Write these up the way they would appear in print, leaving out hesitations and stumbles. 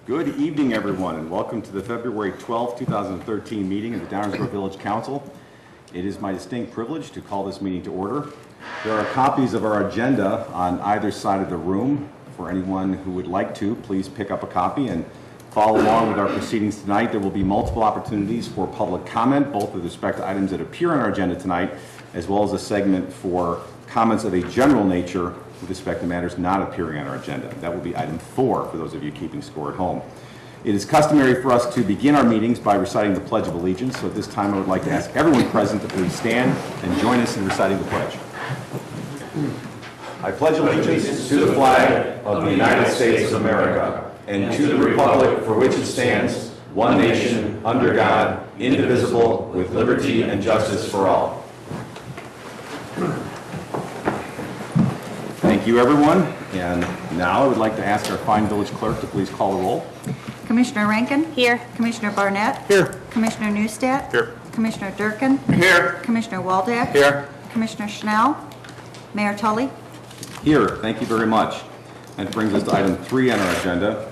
Good evening, everyone, and welcome to the February 12, 2013 meeting of the Downers Grove Village Council. It is my distinct privilege to call this meeting to order. There are copies of our agenda on either side of the room. For anyone who would like to, please pick up a copy and follow along with our proceedings tonight. There will be multiple opportunities for public comment, both with respect to items that appear on our agenda tonight, as well as a segment for comments of a general nature with respect to matters not appearing on our agenda. That will be item 4 for those of you keeping score at home. It is customary for us to begin our meetings by reciting the Pledge of Allegiance. So at this time, I would like to ask everyone present to please stand and join us in reciting the pledge. I pledge allegiance to the flag of the United States of America and to the republic for which it stands, one nation, under God, indivisible, with liberty and justice for all. Thank you, everyone. And now I would like to ask our fine village clerk to please call the roll. Commissioner Rankin? Here. Commissioner Barnett? Here. Commissioner Neustadt? Here. Commissioner Durkin? Here. Commissioner Waldeck? Here. Commissioner Schnell? Mayor Tully? Here. Thank you very much. That brings us to item 3 on our agenda,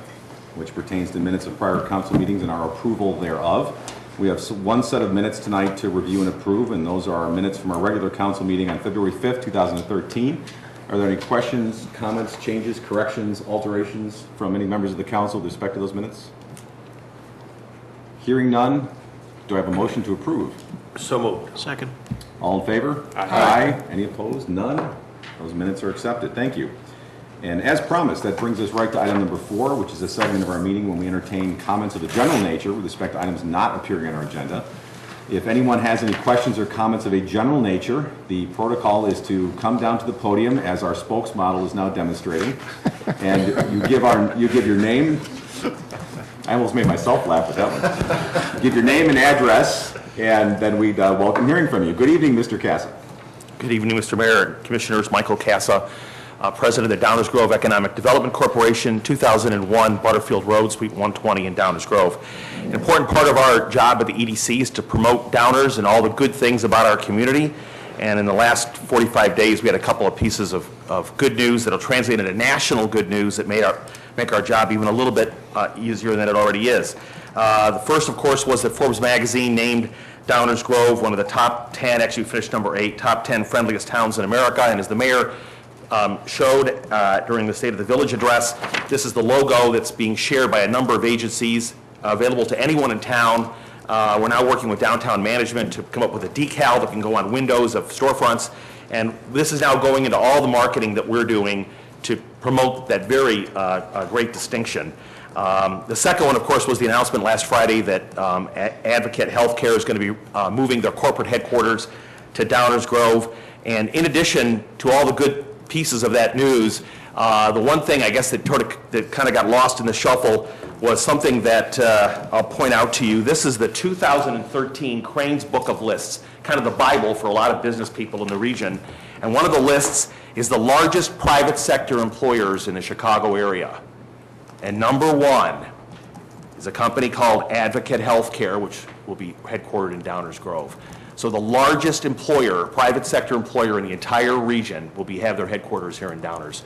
which pertains to minutes of prior council meetings and our approval thereof. We have one set of minutes tonight to review and approve, and those are our minutes from our regular council meeting on February 5th, 2013. Are there any questions, comments, changes, corrections, alterations from any members of the council with respect to those minutes? Hearing none, do I have a motion to approve? So moved. Second. All in favor? Aye. Any opposed? None. Those minutes are accepted. Thank you. And as promised, that brings us right to item number 4, which is a segment of our meeting when we entertain comments of a general nature with respect to items not appearing on our agenda. If anyone has any questions or comments of a general nature, the protocol is to come down to the podium as our spokesmodel is now demonstrating, and you give your name. I almost made myself laugh with that one. Give your name and address, and then we'd welcome hearing from you. Good evening, Mr. Casa. Good evening, Mr. Mayor and Commissioners. Michael Casa, President of the Downers Grove Economic Development Corporation, 2001 Butterfield Road, Suite 120 in Downers Grove. An important part of our job at the EDC is to promote Downers and all the good things about our community. And in the last 45 days, we had a couple of pieces of good news that will translate into national good news that make our job even a little bit easier than it already is. The first, of course, was that Forbes magazine named Downers Grove one of the top 10, actually finished number 8, top 10 friendliest towns in America. And as the mayor showed during the State of the Village address, this is the logo that's being shared by a number of agencies available to anyone in town. We're now working with downtown management to come up with a decal that can go on windows of storefronts, and this is now going into all the marketing that we're doing to promote that very great distinction. The second one, of course, was the announcement last Friday that Advocate Healthcare is going to be moving their corporate headquarters to Downers Grove. And in addition to all the good pieces of that news, the one thing I guess that kind of got lost in the shuffle was something that I'll point out to you. This is the 2013 Crane's Book of Lists, kind of the Bible for a lot of business people in the region. And one of the lists is the largest private sector employers in the Chicago area. And number 1 is a company called Advocate Healthcare, which will be headquartered in Downers Grove. So the largest employer, private sector employer in the entire region will have their headquarters here in Downers.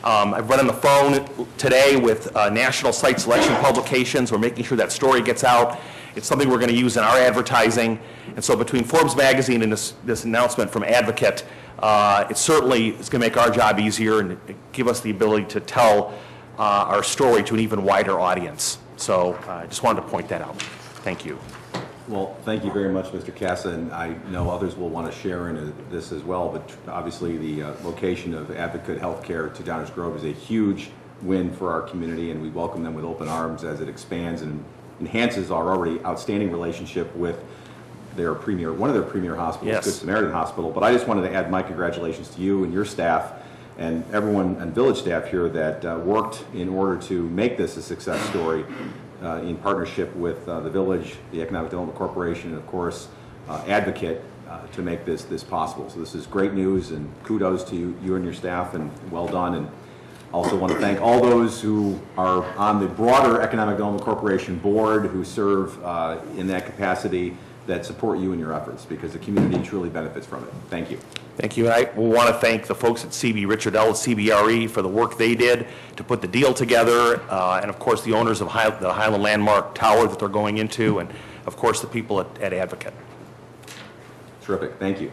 I've been on the phone today with National Site Selection Publications. We're making sure that story gets out. It's something we're going to use in our advertising. And so between Forbes magazine and this announcement from Advocate, it certainly is going to make our job easier and give us the ability to tell our story to an even wider audience. So I just wanted to point that out. Thank you. Well, thank you very much, Mr. Casa, and I know others will want to share in this as well, but obviously the location of Advocate Healthcare to Downers Grove is a huge win for our community, and we welcome them with open arms as it expands and enhances our already outstanding relationship with one of their premier hospitals, yes. Good Samaritan Hospital. But I just wanted to add my congratulations to you and your staff and everyone and village staff here that worked in order to make this a success story. In partnership with the village, the Economic Development Corporation, and of course Advocate to make this possible. So this is great news, and kudos to you and your staff, and well done. And also want to thank all those who are on the broader Economic Development Corporation board who serve in that capacity, that support you in your efforts, because the community truly benefits from it. Thank you. Thank you. I want to thank the folks at CB Richard L. at CBRE for the work they did to put the deal together, and of course the owners of the Highland Landmark Tower that they're going into, and of course the people at Advocate. Terrific, thank you.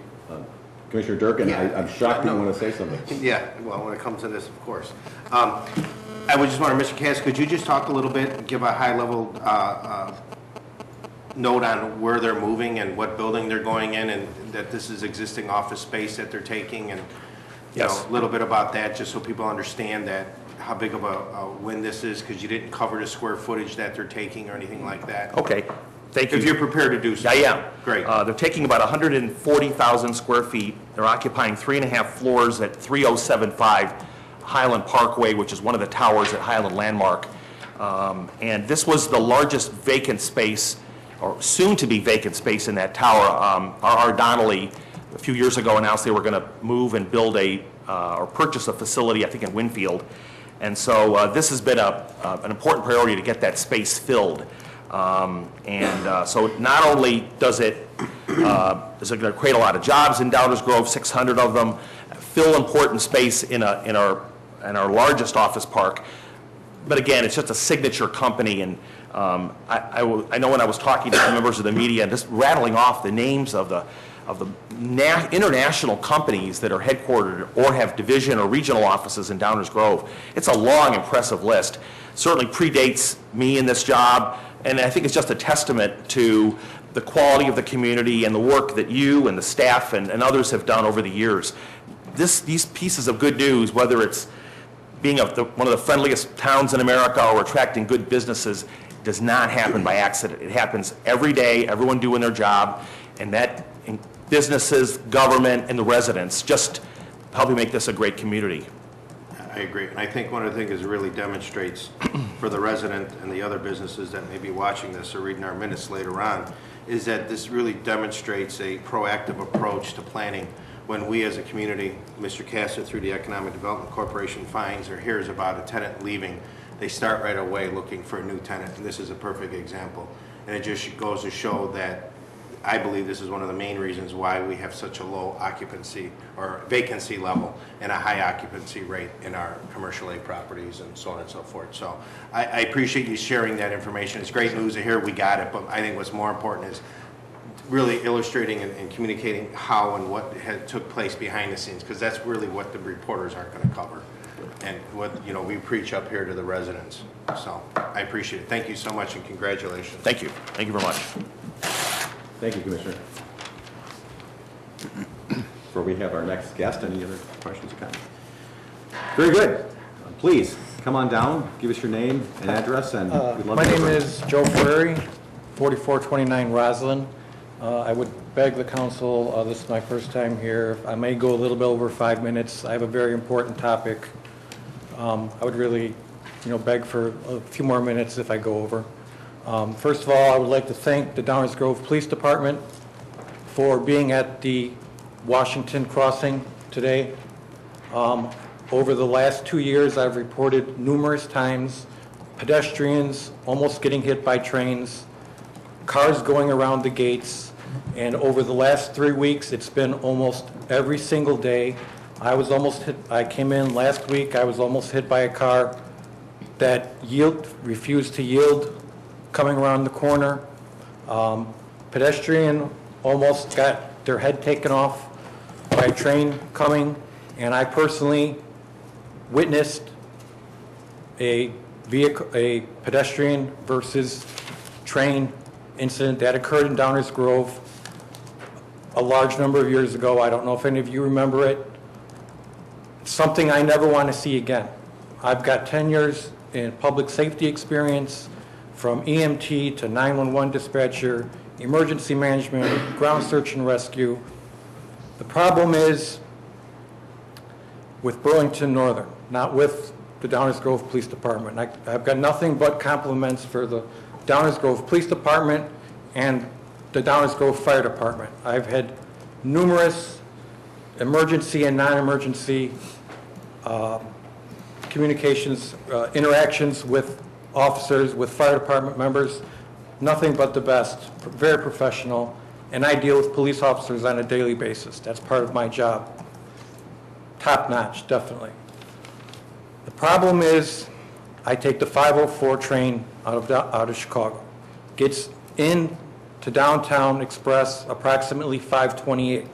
Commissioner Durkin, Yeah. I'm shocked that you want to say something. Yeah, well, when it comes to this, of course. I would just want to, Mr. Cass, could you just talk a little bit, give a high-level note on where they're moving and what building they're going in, and that this is existing office space that they're taking, and, you Yes. know, a little bit about that, just so people understand that, how big of a win this is, because you didn't cover the square footage that they're taking or anything like that. Okay, thank you. If you're prepared to do so. I am. Great. They're taking about 140,000 square feet. They're occupying 3.5 floors at 3075 Highland Parkway, which is one of the towers at Highland Landmark. And this was the largest vacant space, or soon-to-be vacant space in that tower. R.R. Donnelly, a few years ago, announced they were going to move and build or purchase a facility, I think, in Winfield. And so this has been an important priority to get that space filled. So not only is it going to create a lot of jobs in Downers Grove, 600 of them, fill important space in our largest office park, but again, it's just a signature company, and I know when I was talking to some members of the media and just rattling off the names of the international companies that are headquartered or have division or regional offices in Downers Grove, it's a long, impressive list. Certainly predates me in this job, and I think it's just a testament to the quality of the community and the work that you and the staff and others have done over the years. These pieces of good news, whether it's being one of the friendliest towns in America or attracting good businesses, does not happen by accident. It happens every day, everyone doing their job, and that businesses, government, and the residents just helping make this a great community. I agree, and I think one of the things it really demonstrates for the resident and the other businesses that may be watching this or reading our minutes later on, is that this really demonstrates a proactive approach to planning. When we as a community, Mr. Casser through the Economic Development Corporation finds or hears about a tenant leaving, they start right away looking for a new tenant, and this is a perfect example. And it just goes to show that I believe this is one of the main reasons why we have such a low occupancy or vacancy level and a high occupancy rate in our commercial A properties and so on and so forth. So I appreciate you sharing that information. It's great news to hear we got it, but I think what's more important is really illustrating and communicating how and what took place behind the scenes, because that's really what the reporters aren't going to cover and what, you know, we preach up here to the residents. So I appreciate it. Thank you so much and congratulations. Thank you. Thank you very much. Thank you, Commissioner. Before we have our next guest, any other questions or comments? Very good. Please, come on down, give us your name and address, and we'd love My to hear name from you. is Joe Ferrari, 4429 Roslyn. I would beg the council, this is my first time here, I may go a little bit over 5 minutes. I have a very important topic. I would really, beg for a few more minutes if I go over. First of all, I would like to thank the Downers Grove Police Department for being at the Washington crossing today. Over the last 2 years, I've reported numerous times pedestrians almost getting hit by trains, cars going around the gates, and over the last 3 weeks, it's been almost every single day. I came in last week, I was almost hit by a car that refused to yield coming around the corner. Pedestrian almost got their head taken off by a train coming, and I personally witnessed a pedestrian versus train incident that occurred in Downers Grove a large number of years ago. I don't know if any of you remember it. It's something I never want to see again. I've got 10 years in public safety experience, from EMT to 911 dispatcher, emergency management, ground search and rescue. The problem is with Burlington Northern, not with the Downers Grove Police Department. I've got nothing but compliments for the Downers Grove Police Department and the Downers Grove Fire Department. I've had numerous emergency and non-emergency communications, interactions with officers, with fire department members, nothing but the best, very professional. and I deal with police officers on a daily basis. That's part of my job. Top notch, definitely. The problem is, I take the 504 train out of Chicago. Gets in to downtown Express approximately 5:28.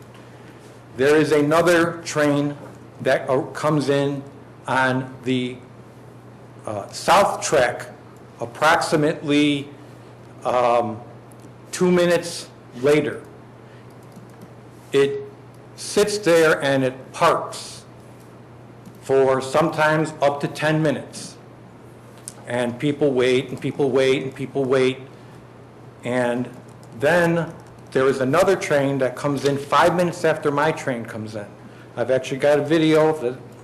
There is another train that comes in on the south track approximately 2 minutes later. It sits there and it parks for sometimes up to 10 minutes. And people wait, and people wait, and people wait. And then there is another train that comes in 5 minutes after my train comes in. I've actually got a video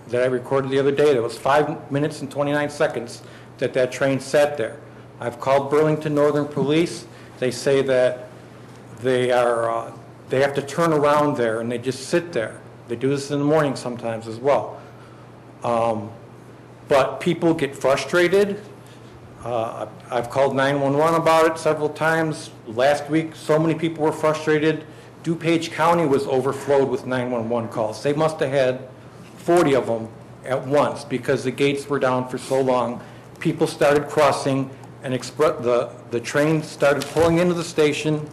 that I recorded the other day that was 5 minutes and 29 seconds that train sat there. I've called Burlington Northern Police. They say that they have to turn around there and they just sit there. They do this in the morning sometimes as well. But people get frustrated. I've called 911 about it several times. Last week, so many people were frustrated. DuPage County was overflowed with 911 calls. They must have had 40 of them at once because the gates were down for so long. People started crossing, and the train started pulling into the station,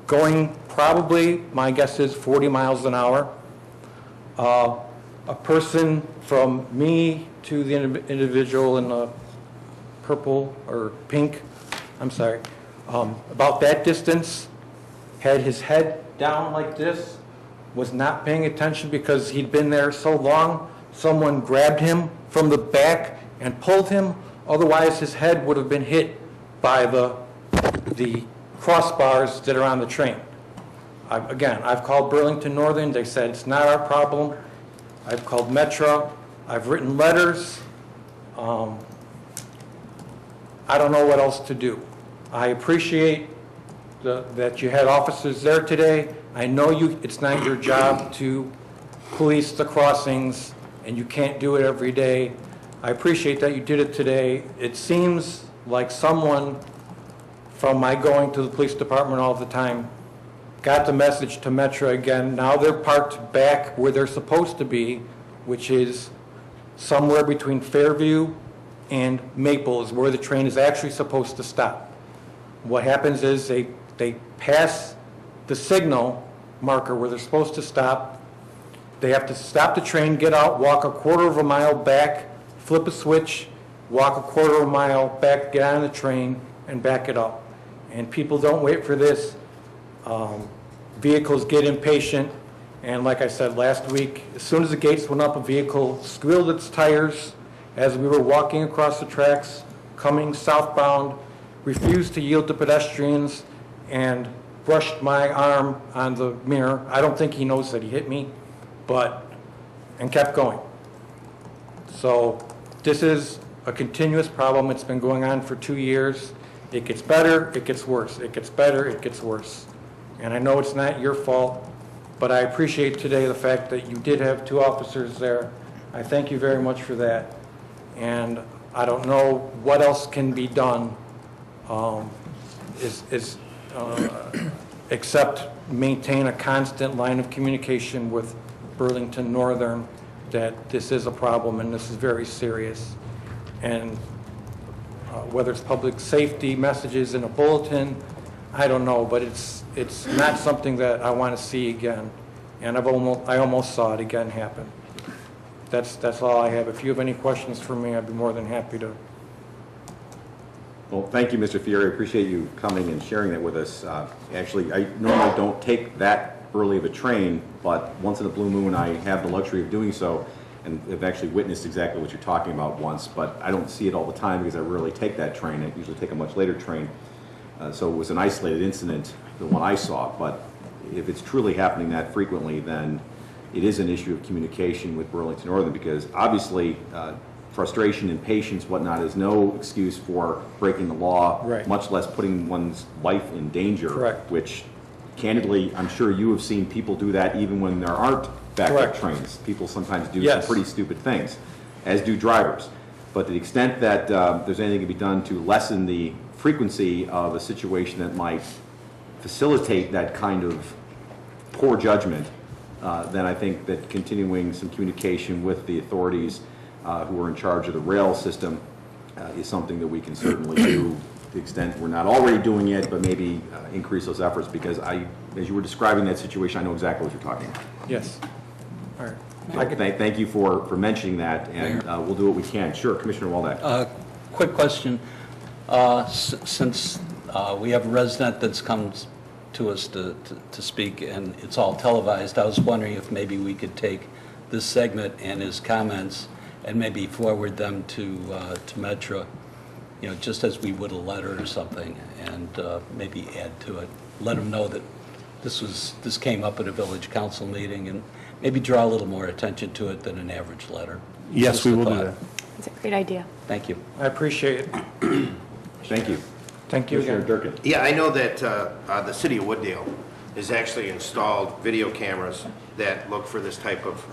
going probably, my guess is 40 miles an hour. A person from me to the individual in the purple or pink, I'm sorry, about that distance, had his head down like this, was not paying attention because he'd been there so long. Someone grabbed him from the back and pulled him. Otherwise, his head would have been hit by the crossbars that are on the train. I've called Burlington Northern. They said it's not our problem. I've called Metro. I've written letters. I don't know what else to do. I appreciate that you had officers there today. I know it's not your job to police the crossings, and you can't do it every day. I appreciate that you did it today. It seems like someone from my going to the police department all the time got the message to Metro again. Now they're parked back where they're supposed to be, which is somewhere between Fairview and Maple is where the train is actually supposed to stop. What happens is they pass the signal marker where they're supposed to stop. They have to stop the train, get out, walk a quarter of a mile back, flip a switch, walk a quarter of a mile back, get on the train, and back it up. And people don't wait for this. Vehicles get impatient. And like I said last week, as soon as the gates went up, a vehicle squealed its tires as we were walking across the tracks, coming southbound, refused to yield to pedestrians, and brushed my arm on the mirror. I don't think he knows that he hit me, and kept going. So this is a continuous problem. It's been going on for 2 years. It gets better, it gets worse. It gets better, it gets worse. And I know it's not your fault, but I appreciate today the fact that you did have 2 officers there. I thank you very much for that. And I don't know what else can be done except maintain a constant line of communication with Burlington Northern that this is a problem and this is very serious. And whether it's public safety messages in a bulletin, I don't know, but it's not something that I want to see again. And I almost saw it again happen. That's all I have. If you have any questions for me, I'd be more than happy to. Well, thank you, Mr. Fieri. I appreciate you coming and sharing that with us. Actually, I normally don't take that early of a train, but once in a blue moon, I have the luxury of doing so, and have actually witnessed exactly what you're talking about once. But I don't see it all the time because I rarely take that train. I usually take a much later train. So it was an isolated incident, the one I saw. But if it's truly happening that frequently, then it is an issue of communication with Burlington Northern, because obviously frustration, impatience, whatnot is no excuse for breaking the law, right, much less putting one's life in danger. Correct. Which, candidly, I'm sure you have seen people do that even when there aren't backup Correct. trains. People sometimes do Yes. some pretty stupid things, as do drivers. But to the extent that there's anything to be done to lessen the frequency of a situation that might facilitate that kind of poor judgment, then I think that continuing some communication with the authorities who are in charge of the rail system is something that we can certainly do to the extent we're not already doing it, but maybe increase those efforts, because as you were describing that situation, I know exactly what you're talking about. Yes. All right. So thank you for mentioning that, and we'll do what we can. Sure, Commissioner Waldeck. Quick question. Since we have a resident that's come to us to speak, and it's all televised, I was wondering if maybe we could take this segment and his comments and maybe forward them to Metra, you know, just as we would a letter or something, and maybe add to it. Let them know that this came up at a village council meeting, and maybe draw a little more attention to it than an average letter. Yes, Just we a will do thought. that. It's a great idea. Thank you. I appreciate it. Thank you. Thank you Commissioner again. Durkin. Yeah, I know that the city of Wooddale has actually installed video cameras that look for this type of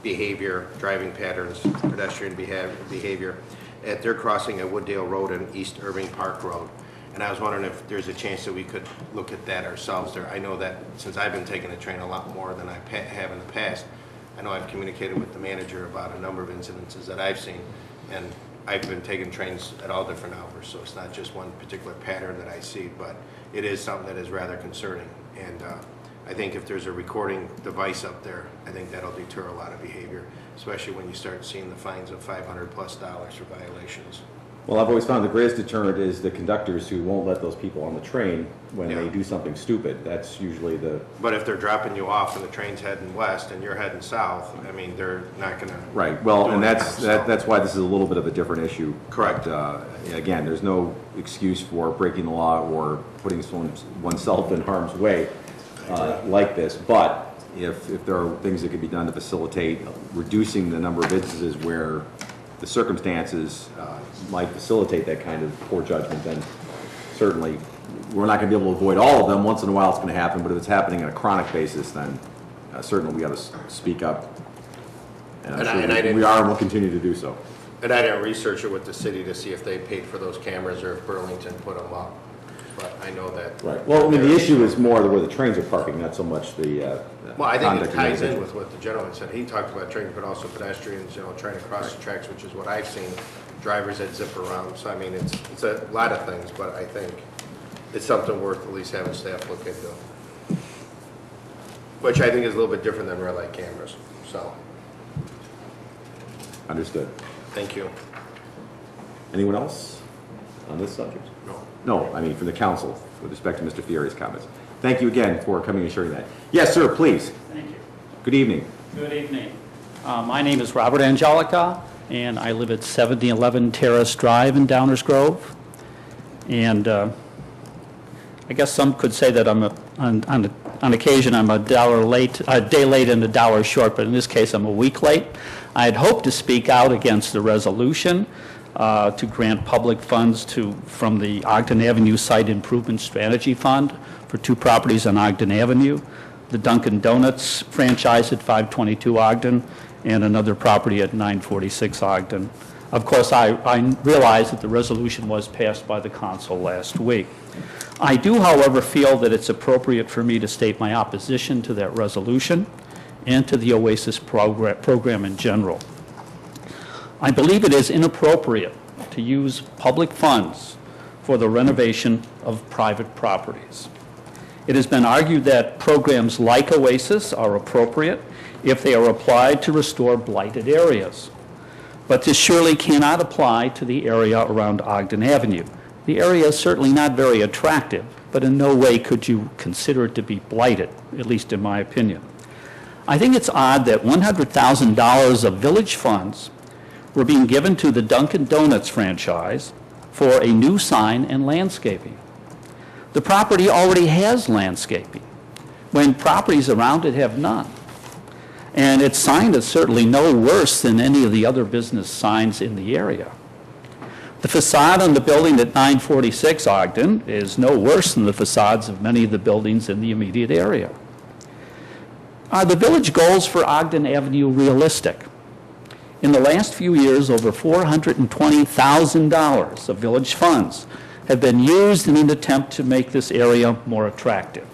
behavior, driving patterns, pedestrian behavior at their crossing at Wooddale Road and East Irving Park Road. And I was wondering if there's a chance that we could look at that ourselves there. I know that since I've been taking the train a lot more than I have in the past, I know I've communicated with the manager about a number of incidences that I've seen, and I've been taking trains at all different hours, so it's not just one particular pattern that I see, but it is something that is rather concerning. And I think if there's a recording device up there, I think that'll deter a lot of behavior, especially when you start seeing the fines of $500+ for violations. Well, I've always found the greatest deterrent is the conductors who won't let those people on the train when they Yeah. do something stupid. That's usually the, But if they're dropping you off and the train's heading west and you're heading south, I mean, they're not gonna. right, well, do and anything, so. that's why this is a little bit of a different issue. Correct. But, again, there's no excuse for breaking the law or putting oneself in harm's way like this. But if there are things that can be done to facilitate reducing the number of instances where the circumstances might facilitate that kind of poor judgment, then certainly we're not going to be able to avoid all of them. Once in a while it's going to happen, but if it's happening on a chronic basis, then certainly we got to speak up. And I'm sure we are and will continue to do so. And I didn't research it with the city to see if they paid for those cameras or if Burlington put them up, but I know that. Right. Well, I mean, the issue is more where the trains are parking, not so much the Well, I think it conduct ties in individual. with what the gentleman said. He talked about trains, but also pedestrians, you know, trying to cross the tracks, which is what I've seen, drivers that zip around. So, I mean, it's a lot of things, but I think it's something worth at least having staff look into. Which I think is a little bit different than red light cameras, so, Understood. thank you. Anyone else on this subject? No. No, I mean, from the council, with respect to Mr. Fieri's comments. Thank you again for coming and sharing that. Yes, sir, please. Thank you. Good evening. Good evening. My name is Robert Angelica, and I live at 7011 Terrace Drive in Downers Grove. And I guess some could say that I'm on occasion I'm a day late and a dollar short, but in this case I'm a week late. I had hoped to speak out against the resolution to grant public funds from the Ogden Avenue Site Improvement Strategy Fund for 2 properties on Ogden Avenue, the Dunkin' Donuts franchise at 522 Ogden, and another property at 946 Ogden. Of course, I realize that the resolution was passed by the council last week. I do, however, feel that it's appropriate for me to state my opposition to that resolution and to the OASIS program in general. I believe it is inappropriate to use public funds for the renovation of private properties. It has been argued that programs like OASIS are appropriate if they are applied to restore blighted areas. But this surely cannot apply to the area around Ogden Avenue. The area is certainly not very attractive, but in no way could you consider it to be blighted, at least in my opinion. I think it's odd that $100,000 of village funds were being given to the Dunkin' Donuts franchise for a new sign and landscaping. The property already has landscaping, when properties around it have none. And its sign is certainly no worse than any of the other business signs in the area. The facade on the building at 946 Ogden is no worse than the facades of many of the buildings in the immediate area. Are the village goals for Ogden Avenue realistic? In the last few years, over $420,000 of village funds have been used in an attempt to make this area more attractive.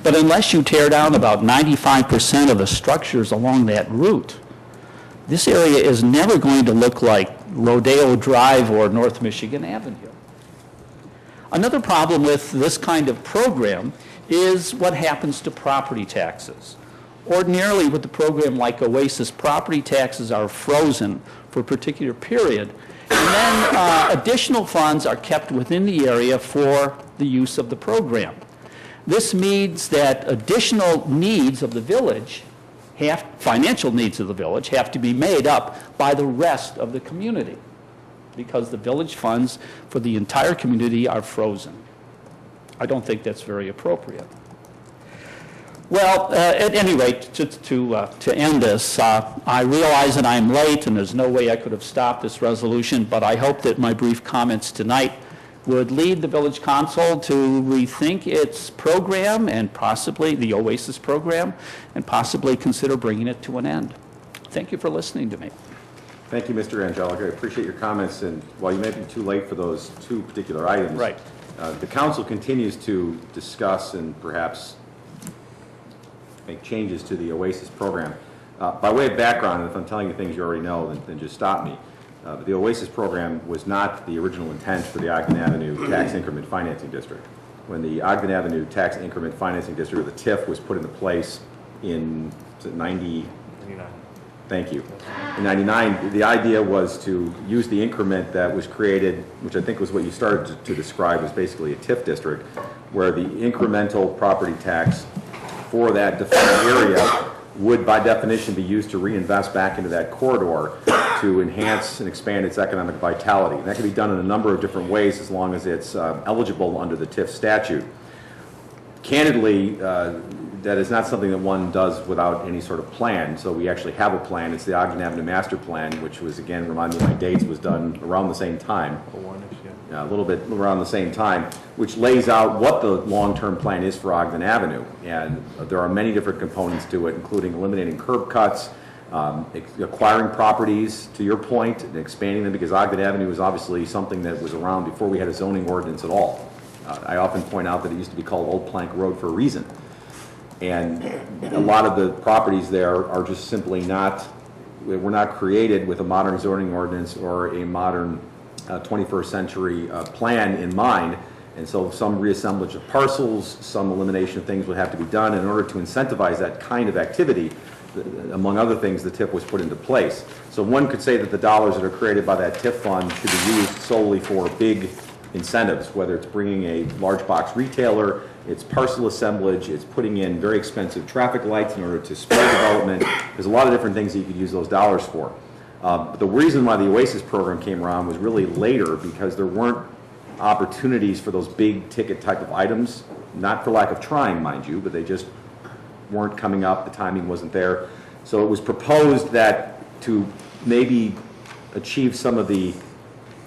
But unless you tear down about 95% of the structures along that route, this area is never going to look like Rodeo Drive or North Michigan Avenue. Another problem with this kind of program is what happens to property taxes. Ordinarily, with a program like OASIS, property taxes are frozen for a particular period, and then additional funds are kept within the area for the use of the program. This means that additional needs of the village, financial needs of the village, have to be made up by the rest of the community, because the village funds for the entire community are frozen. I don't think that's very appropriate. Well, at any rate, to end this, I realize that I'm late and there's no way I could have stopped this resolution, but I hope that my brief comments tonight would lead the Village Council to rethink its program and possibly the OASIS program and possibly consider bringing it to an end. Thank you for listening to me. Thank you, Mr. Angelica. I appreciate your comments, and while you may be too late for those two particular items, Right. The council continues to discuss and perhaps make changes to the OASIS program. By way of background, and if I'm telling you things you already know, then just stop me. The OASIS program was not the original intent for the Ogden Avenue Tax Increment Financing District. When the Ogden Avenue Tax Increment Financing District, or the TIF, was put into place in, was it 99? Thank you. In 99, the idea was to use the increment that was created, which I think was what you started to describe as basically a TIF district, where the incremental property tax for that defined area would by definition be used to reinvest back into that corridor to enhance and expand its economic vitality. And that can be done in a number of different ways as long as it's eligible under the TIF statute. Candidly, that is not something that one does without any sort of plan. So we actually have a plan. It's the Ogden Avenue Master Plan, which was, again, remind me of my dates, was done around the same time. A little bit around the same time, which lays out what the long-term plan is for Ogden Avenue. And there are many different components to it, including eliminating curb cuts, acquiring properties, to your point, and expanding them, because Ogden Avenue is obviously something that was around before we had a zoning ordinance at all. I often point out that it used to be called Old Plank Road for a reason. And a lot of the properties there are just simply not, were not created with a modern zoning ordinance or a modern 21st century plan in mind. And so some reassemblage of parcels, some elimination of things would have to be done in order to incentivize that kind of activity. Among other things, the TIF was put into place. So one could say that the dollars that are created by that TIF fund should be used solely for big incentives, whether it's bringing a large box retailer, it's parcel assemblage, it's putting in very expensive traffic lights in order to spur development. There's a lot of different things that you could use those dollars for. But the reason why the OASIS program came around was really later, because there weren't opportunities for those big ticket type of items, not for lack of trying, mind you, but they just weren't coming up, the timing wasn't there. So it was proposed that to maybe achieve some of the,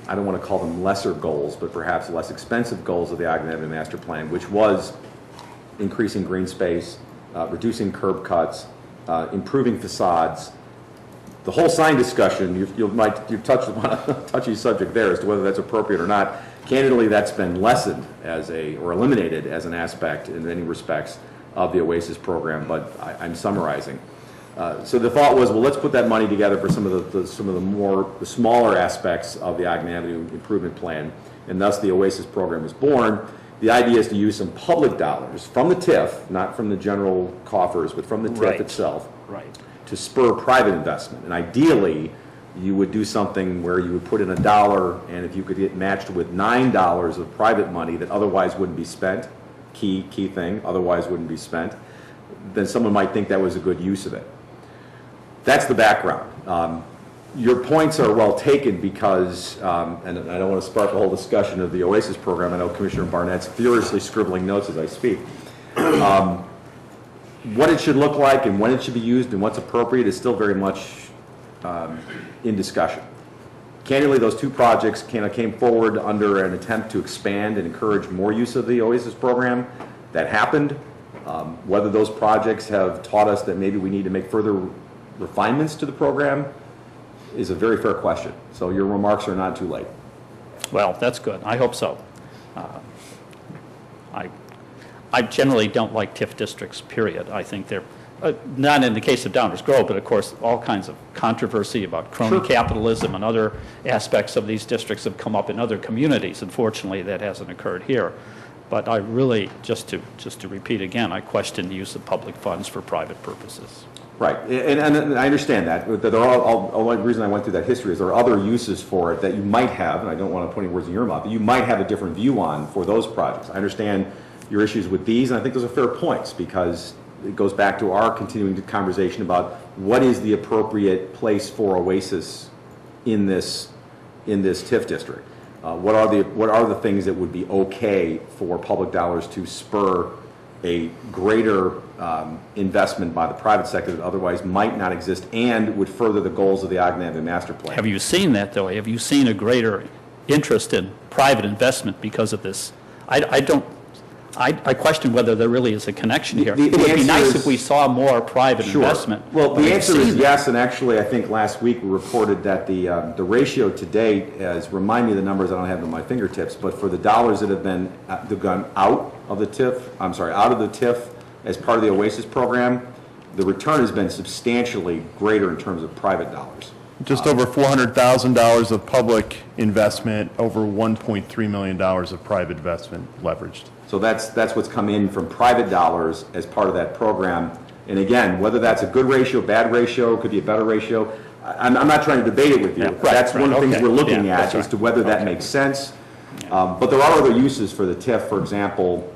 I don't want to call them lesser goals, but perhaps less expensive goals of the Ogden Avenue Master Plan, which was increasing green space, reducing curb cuts, improving facades. The whole sign discussion, you've touched upon a touchy subject there as to whether that's appropriate or not. Candidly, that's been lessened as or eliminated as an aspect in many respects of the OASIS program, but I'm summarizing. So the thought was, well, let's put that money together for some of the smaller aspects of the Ogden Avenue Improvement Plan, and thus the OASIS program was born. The idea is to use some public dollars from the TIF, not from the general coffers, but from the TIF itself, to spur private investment. And ideally, you would do something where you would put in $1, and if you could get matched with $9 of private money that otherwise wouldn't be spent, key thing, otherwise wouldn't be spent, then someone might think that was a good use of it. That's the background. Your points are well taken because, and I don't want to spark a whole discussion of the OASIS program. I know Commissioner Barnett's furiously scribbling notes as I speak. What it should look like and when it should be used and what's appropriate is still very much in discussion. Candidly, those two projects came forward under an attempt to expand and encourage more use of the OASIS program. That happened. Whether those projects have taught us that maybe we need to make further refinements to the program is a very fair question. So your remarks are not too late. Well, that's good. I hope so. I generally don't like TIF districts, period. I think they're, not in the case of Downers Grove, but of course, all kinds of controversy about crony capitalism and other aspects of these districts have come up in other communities. Unfortunately, that hasn't occurred here. But I really, just to repeat again, I question the use of public funds for private purposes. Right, and I understand that. There are, the reason I went through that history is there are other uses for it that you might have, and I don't want to put any words in your mouth, but you might have a different view on for those projects. I understand your issues with these, and I think those are fair points, because it goes back to our continuing conversation about what is the appropriate place for Oasis in this TIF district. What are the things that would be okay for public dollars to spur a greater investment by the private sector that otherwise might not exist and would further the goals of the Ogden Master Plan? Have you seen that, though? Have you seen a greater interest in private investment because of this? I question whether there really is a connection here. The It would be answer nice is- if we saw more private investment. Well, but the we've answer seen is that. yes, and actually, I think last week we reported that the ratio to date, remind me of the numbers, I don't have them at my fingertips, but for the dollars that have been, they've gone out of the TIF as part of the Oasis program, the return has been substantially greater in terms of private dollars. Just over $400,000 of public investment, over $1.3 million of private investment leveraged. So that's what's come in from private dollars as part of that program. And again, whether that's a good ratio, bad ratio, could be a better ratio, I'm not trying to debate it with you. Yeah, right, That's one of the things okay. we're looking Yeah, at that's as right. to whether that makes sense. But there are other uses for the TIF. For example,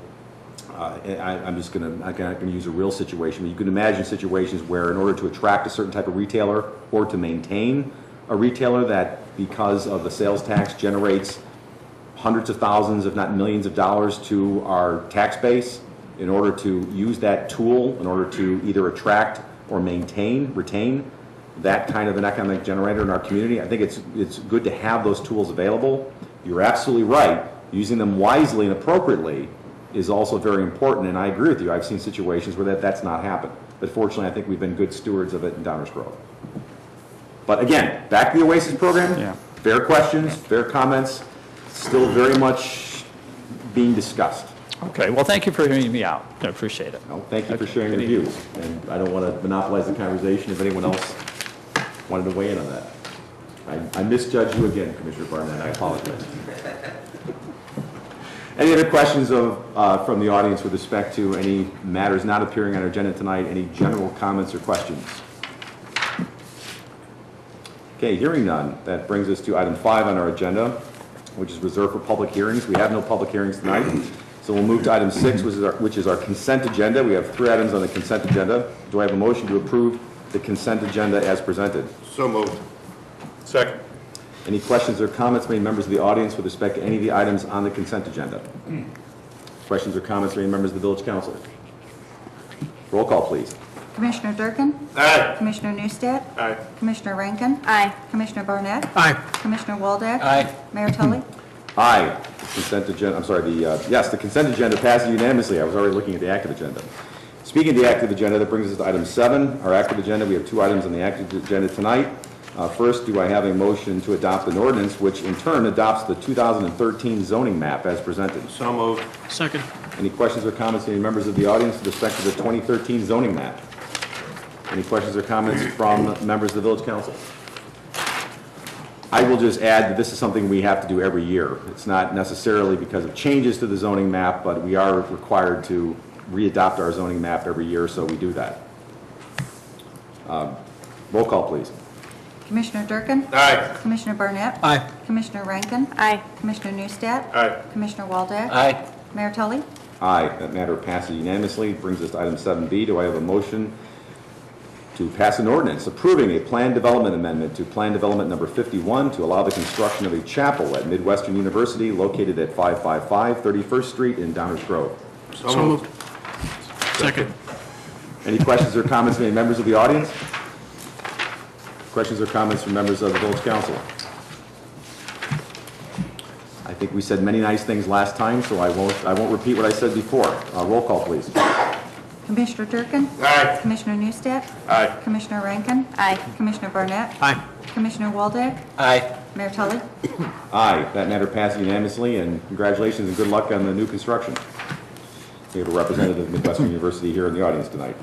I'm not going to use a real situation, but you can imagine situations where in order to attract a certain type of retailer or to maintain a retailer that because of the sales tax generates hundreds of thousands, if not millions of dollars to our tax base, in order to use that tool, in order to either attract or retain that kind of an economic generator in our community. I think it's good to have those tools available. You're absolutely right. Using them wisely and appropriately is also very important, and I agree with you. I've seen situations where that's not happened. But fortunately, I think we've been good stewards of it in Downers Grove. But again, back to the Oasis program. Yeah. Fair questions, fair comments, still very much being discussed. Okay, well, thank you for hearing me out. I appreciate it. No, thank you for sharing your views. And I don't want to monopolize the conversation if anyone else wanted to weigh in on that. I misjudged you again, Commissioner Barnett. I apologize. Any other questions from the audience with respect to any matters not appearing on our agenda tonight? Any general comments or questions? Okay, hearing none. That brings us to item 5 on our agenda, which is reserved for public hearings. We have no public hearings tonight, so we'll move to item 6, which is our consent agenda. We have 3 items on the consent agenda. Do I have a motion to approve the consent agenda as presented? So moved. Second. Any questions or comments from any members of the audience with respect to any of the items on the consent agenda? Questions or comments from any members of the village council? Roll call, please. Commissioner Durkin? Aye. Commissioner Newstead? Aye. Commissioner Rankin? Aye. Commissioner Barnett? Aye. Commissioner Waldeck? Aye. Mayor Tully? Aye. The consent agenda, the consent agenda passes unanimously. I was already looking at the active agenda. Speaking of the active agenda, that brings us to item 7, our active agenda. We have 2 items on the active agenda tonight. First, do I have a motion to adopt an ordinance which in turn adopts the 2013 zoning map as presented? So moved. Second. Any questions or comments from any members of the audience with respect to the 2013 zoning map? Any questions or comments from members of the village council? I will just add that this is something we have to do every year. It's not necessarily because of changes to the zoning map, but we are required to readopt our zoning map every year, so we do that. Roll call, please. Commissioner Durkin? Aye. Commissioner Barnett? Aye. Commissioner Rankin? Aye. Commissioner Newstead? Aye. Commissioner Waldeck? Aye. Mayor Tully? Aye, that matter passes unanimously. Brings us to item 7B. Do I have a motion to pass an ordinance approving a plan development amendment to Plan Development Number 51 to allow the construction of a chapel at Midwestern University located at 555 31st Street in Downers Grove? So moved. Second. Any questions or comments from any members of the audience? Questions or comments from members of the village council? I think we said many nice things last time, so I won't repeat what I said before. Roll call, please. Commissioner Durkin? Aye. Commissioner Newstead? Aye. Commissioner Rankin? Aye. Commissioner Barnett? Aye. Commissioner Waldeck? Aye. Mayor Tully? Aye, that matter passes unanimously, and congratulations and good luck on the new construction. We have a representative of Midwestern University here in the audience tonight.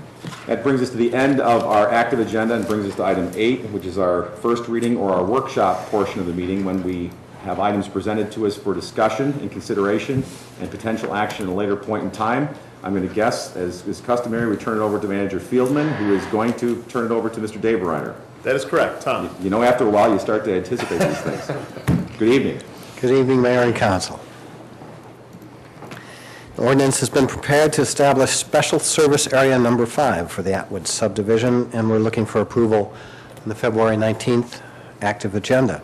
That brings us to the end of our active agenda and brings us to item 8, which is our first reading or our workshop portion of the meeting, when we have items presented to us for discussion and consideration and potential action at a later point in time. I'm going to guess, as is customary, we turn it over to Manager Fieldman, who is going to turn it over to Mr. Dave Reiner. That is correct, Tom. You know, after a while, you start to anticipate these things. Good evening. Good evening, Mayor and Council. The ordinance has been prepared to establish Special Service Area Number 5 for the Atwood subdivision, and we're looking for approval on the February 19th active agenda.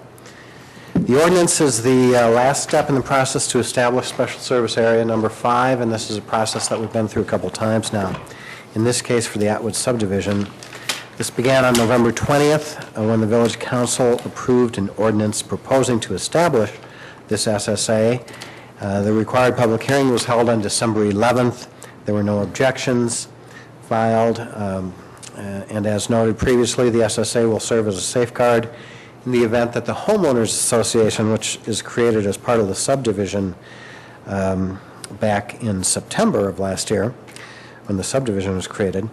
The ordinance is the last step in the process to establish Special Service Area Number 5, and this is a process that we've been through a couple times now. In this case, for the Atwood subdivision, this began on November 20th when the Village Council approved an ordinance proposing to establish this SSA. The required public hearing was held on December 11th. There were no objections filed, and as noted previously, the SSA will serve as a safeguard in the event that the Homeowners Association, which is created as part of the subdivision back in September of last year, when the subdivision was created,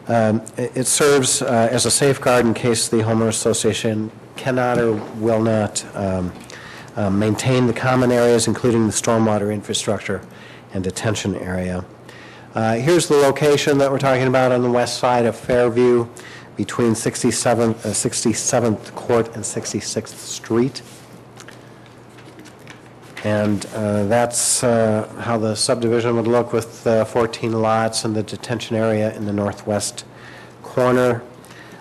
it serves as a safeguard in case the Homeowners Association cannot or will not maintain the common areas, including the stormwater infrastructure and detention area. Here's the location that we're talking about on the west side of Fairview, between 67th Court and 66th Street. And that's how the subdivision would look with 14 lots and the detention area in the northwest corner.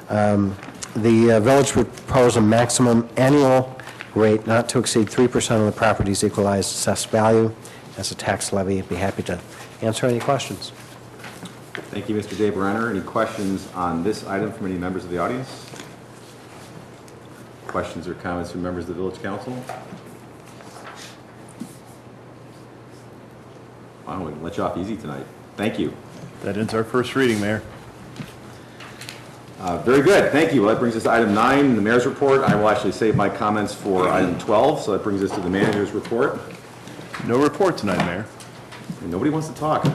The village would propose a maximum annual rate not to exceed 3% of the property's equalized assessed value as a tax levy. I'd be happy to answer any questions. Thank you, Mr. Dave Reiner. Any questions on this item from any members of the audience? Questions or comments from members of the Village Council? Wow, we let you off easy tonight. Thank you. That ends our first reading, Mayor. Very good, thank you. Well, that brings us to item 9, the mayor's report. I will actually save my comments for item 12, so that brings us to the manager's report. No report tonight, Mayor. And nobody wants to talk.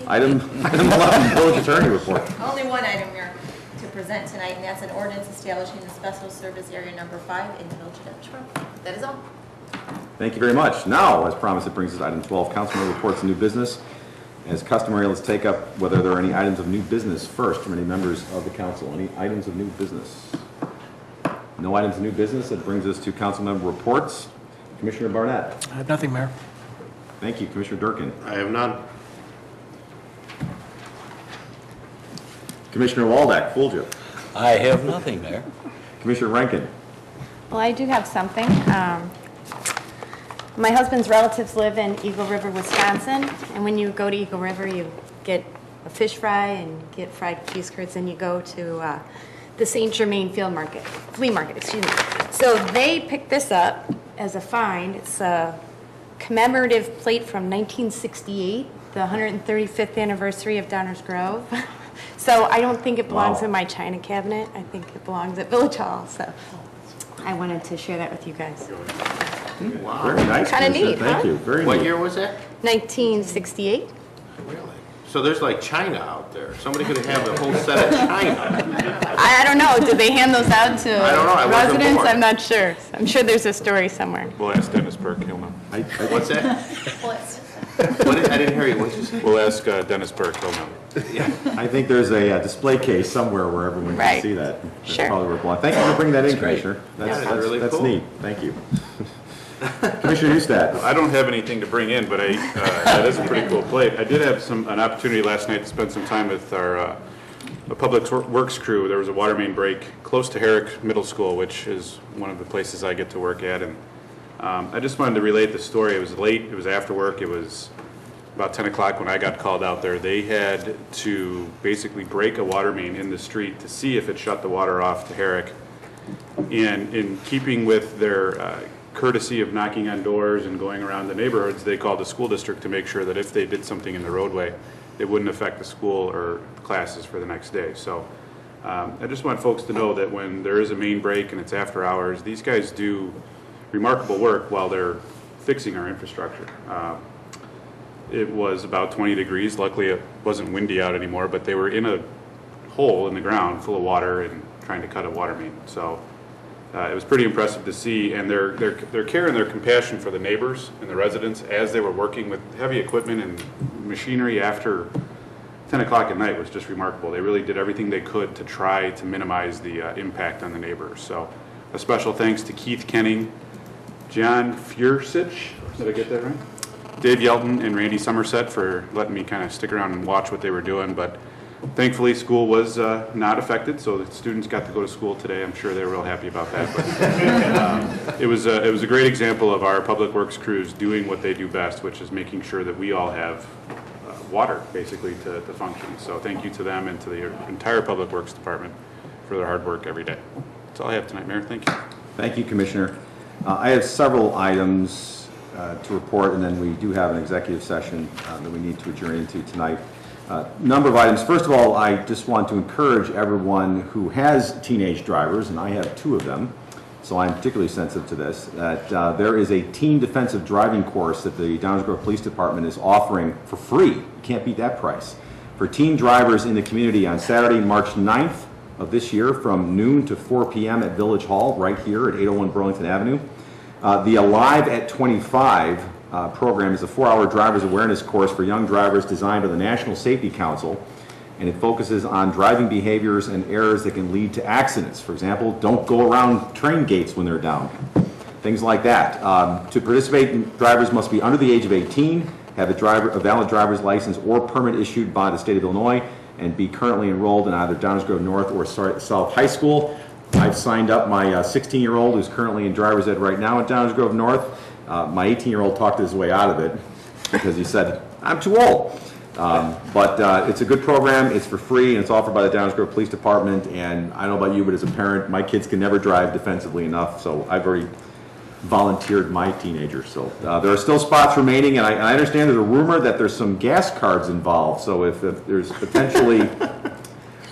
Item 11, village attorney report. Only one item here to present tonight, and that's an ordinance establishing the Special Service Area Number 5 in the Village of Edgewater. That is all. Thank you very much. Now, as promised, it brings us to item 12, councilman reports and new business. As customary, let's take up whether there are any items of new business first from any members of the council. Any items of new business? No items of new business. That brings us to council member reports. Commissioner Barnett. I have nothing, Mayor. Thank you. Commissioner Durkin. I have none. Commissioner Waldeck. Fooled you. I have nothing, Mayor. Commissioner Rankin. Well, I do have something. My husband's relatives live in Eagle River, Wisconsin, and when you go to Eagle River, you get a fish fry and get fried cheese curds, and you go to the St. Germain flea market, excuse me. So they picked this up as a find. It's a commemorative plate from 1968, the 135th anniversary of Downers Grove. So I don't think it belongs in my china cabinet. I think it belongs at Village Hall, so I wanted to share that with you guys. Wow. Very nice. Kinda neat, Thank huh? you. Very What neat. year was that? 1968. Really? So there's like China out there. Somebody could have a whole set of China. I don't know, did they hand those out to I don't know, I wasn't residents? born. I'm not sure. I'm sure there's a story somewhere. We'll ask Dennis Burke, he'll know. What's that? I didn't hear you. What did you say? We'll ask Dennis Burke, he'll know. I think there's a display case somewhere where everyone can Right. see that. That's Sure. probably worthwhile. Thank you for bringing that in, great. Commissioner. Yeah, that's really That's cool. neat. Thank you. Commissioner Neustadt. I don't have anything to bring in, but that is a pretty cool plate. I did have an opportunity last night to spend some time with our Public Works crew. There was a water main break close to Herrick Middle School, which is one of the places I get to work at. And I just wanted to relate the story. It was late. It was after work. It was about 10 o'clock when I got called out there. They had to basically break a water main in the street to see if it shut the water off to Herrick. And in keeping with their courtesy of knocking on doors and going around the neighborhoods, they called the school district to make sure that if they did something in the roadway, it wouldn't affect the school or classes for the next day. So I just want folks to know that when there is a main break and it's after hours, these guys do remarkable work while they're fixing our infrastructure. It was about 20 degrees. Luckily, it wasn't windy out anymore, but they were in a hole in the ground full of water and trying to cut a water main. So it was pretty impressive to see, and their care and their compassion for the neighbors and the residents as they were working with heavy equipment and machinery after 10 o'clock at night was just remarkable. They really did everything they could to try to minimize the impact on the neighbors. So a special thanks to Keith Kenning, John Feursich, did I get that right? Dave Yelton and Randy Somerset for letting me kind of stick around and watch what they were doing. But thankfully, school was not affected, so the students got to go to school today. I'm sure they were real happy about that. But it was a great example of our public works crews doing what they do best, which is making sure that we all have water, basically, to function. So thank you to them and to the entire Public Works Department for their hard work every day. That's all I have tonight, Mayor. Thank you. Thank you, Commissioner. I have several items to report, and then we do have an executive session that we need to adjourn into tonight. Number of items. First of all, I just want to encourage everyone who has teenage drivers, and I have 2 of them, so I'm particularly sensitive to this, that there is a teen defensive driving course that the Downers Grove Police Department is offering for free. You can't beat that price. For teen drivers in the community on Saturday, March 9th of this year from noon to 4 p.m. at Village Hall, right here at 801 Burlington Avenue. The Alive at 25 program is a 4-hour driver's awareness course for young drivers designed by the National Safety Council, and it focuses on driving behaviors and errors that can lead to accidents. For example, don't go around train gates when they're down, things like that. To participate, drivers must be under the age of 18, have a valid driver's license or permit issued by the state of Illinois, and be currently enrolled in either Downers Grove North or South High School. I've signed up my 16-year-old who's currently in driver's ed right now at Downers Grove North. My 18-year-old talked his way out of it because he said, I'm too old. But it's a good program, it's for free, and it's offered by the Downers Grove Police Department, and I don't know about you, but as a parent, my kids can never drive defensively enough, so I've already volunteered my teenagers. So there are still spots remaining, and I understand there's a rumor that there's some gas cards involved, so if there's potentially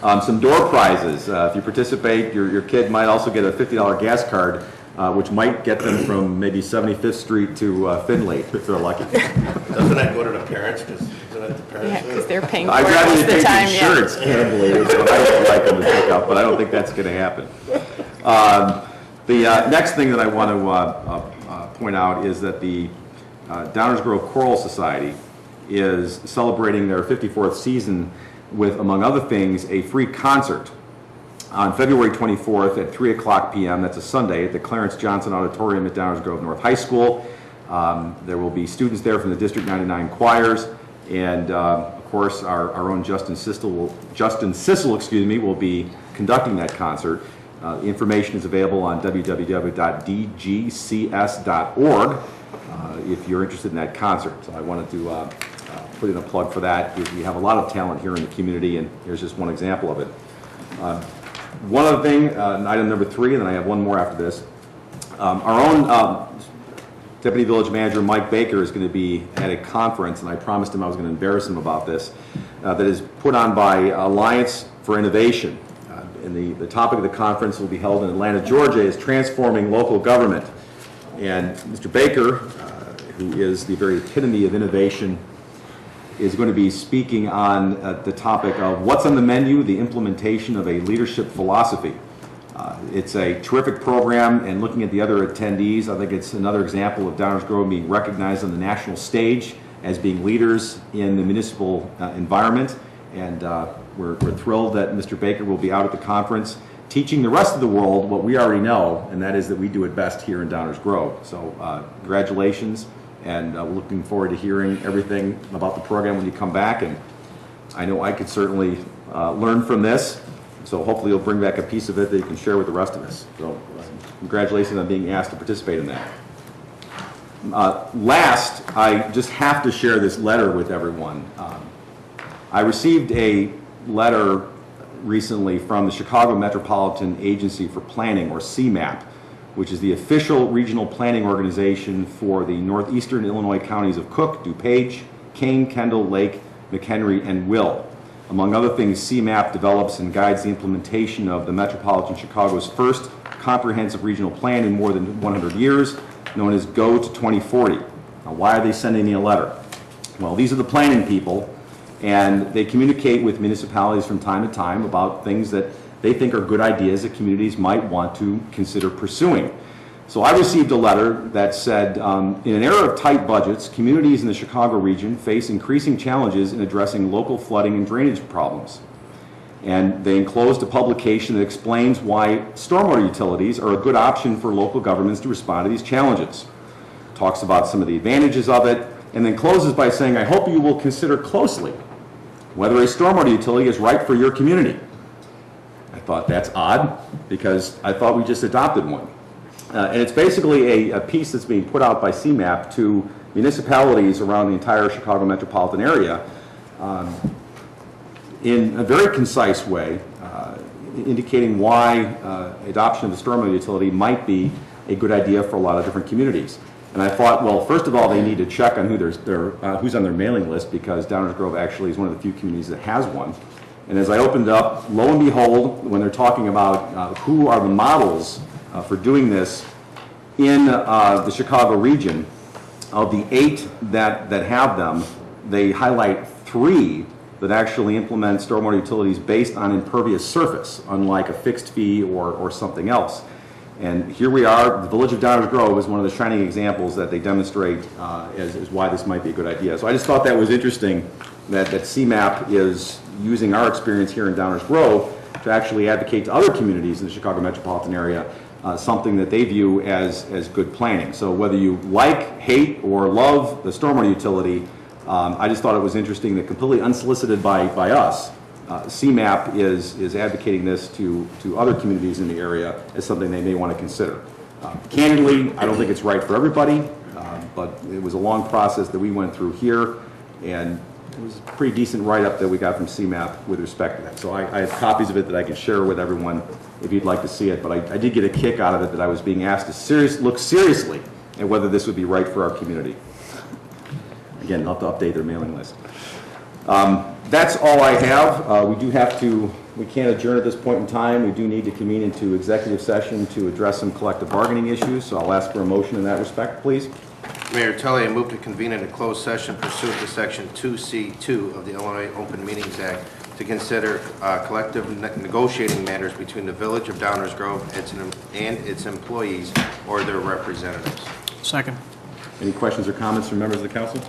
some door prizes. If you participate, your kid might also get a $50 gas card, which might get them from maybe 75th Street to Finley, if they're lucky. Doesn't that go to the parents? Isn't that the parents? Yeah, because they're paying for I'd it rather most they of the take time, insurance, candidly, is what I would like them to pick up, but I don't think that's going to happen. The next thing that I want to point out is that the Downers Grove Choral Society is celebrating their 54th season with, among other things, a free concert on February 24th at 3 o'clock p.m. That's a Sunday at the Clarence Johnson Auditorium at Downers Grove North High School. There will be students there from the District 99 choirs, and of course our own Justin Sissel will be conducting that concert. Information is available on www.dgcs.org if you're interested in that concert. So I wanted to put in a plug for that, because we have a lot of talent here in the community, and here's just one example of it. One other thing, item number 3, and then I have one more after this. Our own Deputy Village Manager Mike Baker is going to be at a conference, and I promised him I was going to embarrass him about this, that is put on by Alliance for Innovation. And the topic of the conference will be held in Atlanta, Georgia, is transforming local government. And Mr. Baker, who is the very epitome of innovation, is going to be speaking on the topic of what's on the menu, the implementation of a leadership philosophy. It's a terrific program, and looking at the other attendees, I think it's another example of Downers Grove being recognized on the national stage as being leaders in the municipal environment. And we're thrilled that Mr. Baker will be out at the conference teaching the rest of the world what we already know, and that is that we do it best here in Downers Grove. So congratulations, and we're looking forward to hearing everything about the program when you come back. And I know I could certainly learn from this, so hopefully you'll bring back a piece of it that you can share with the rest of us. So congratulations on being asked to participate in that. Last, I just have to share this letter with everyone. I received a letter recently from the Chicago Metropolitan Agency for Planning, or CMAP, which is the official regional planning organization for the northeastern Illinois counties of Cook, DuPage, Kane, Kendall, Lake, McHenry, and Will. Among other things, CMAP develops and guides the implementation of the Metropolitan Chicago's first comprehensive regional plan in more than 100 years, known as GO to 2040. Now, why are they sending me a letter? Well, these are the planning people, and they communicate with municipalities from time to time about things that they think are good ideas that communities might want to consider pursuing. So I received a letter that said, in an era of tight budgets, communities in the Chicago region face increasing challenges in addressing local flooding and drainage problems. And they enclosed a publication that explains why stormwater utilities are a good option for local governments to respond to these challenges. Talks about some of the advantages of it, and then closes by saying, I hope you will consider closely whether a stormwater utility is right for your community. I thought that's odd, because I thought we just adopted one. And it's basically a piece that's being put out by CMAP to municipalities around the entire Chicago metropolitan area in a very concise way, indicating why adoption of the stormwater utility might be a good idea for a lot of different communities. And I thought, well, first of all, they need to check on who's on their mailing list, because Downers Grove actually is one of the few communities that has one. And as I opened up, lo and behold, when they're talking about who are the models for doing this in the Chicago region, of the 8 that have them, they highlight 3 that actually implement stormwater utilities based on impervious surface, unlike a fixed fee or something else. And here we are, the Village of Downers Grove is one of the shining examples that they demonstrate as why this might be a good idea. So I just thought that was interesting that CMAP is using our experience here in Downers Grove to actually advocate to other communities in the Chicago metropolitan area something that they view as good planning. So whether you like, hate, or love the stormwater utility, I just thought it was interesting that completely unsolicited by us, CMAP is advocating this to other communities in the area as something they may want to consider. Candidly, I don't think it's right for everybody, but it was a long process that we went through here, and it was a pretty decent write-up that we got from CMAP with respect to that. So I have copies of it that I can share with everyone if you'd like to see it, but I did get a kick out of it that I was being asked to look seriously at whether this would be right for our community. Again, I'll have to update their mailing list. That's all I have. We can't adjourn at this point in time. We do need to convene into executive session to address some collective bargaining issues, so I'll ask for a motion in that respect, please. Mayor Tully, I move to convene in a closed session pursuant to Section 2C2 of the Illinois Open Meetings Act to consider collective negotiating matters between the Village of Downers Grove and its employees or their representatives. Second. Any questions or comments from members of the council?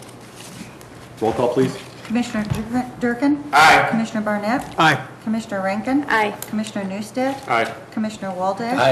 Roll call, please. Commissioner Durkin? Aye. Commissioner Barnett? Aye. Commissioner Rankin? Aye. Commissioner Newstead? Aye. Commissioner Waldeck? Aye.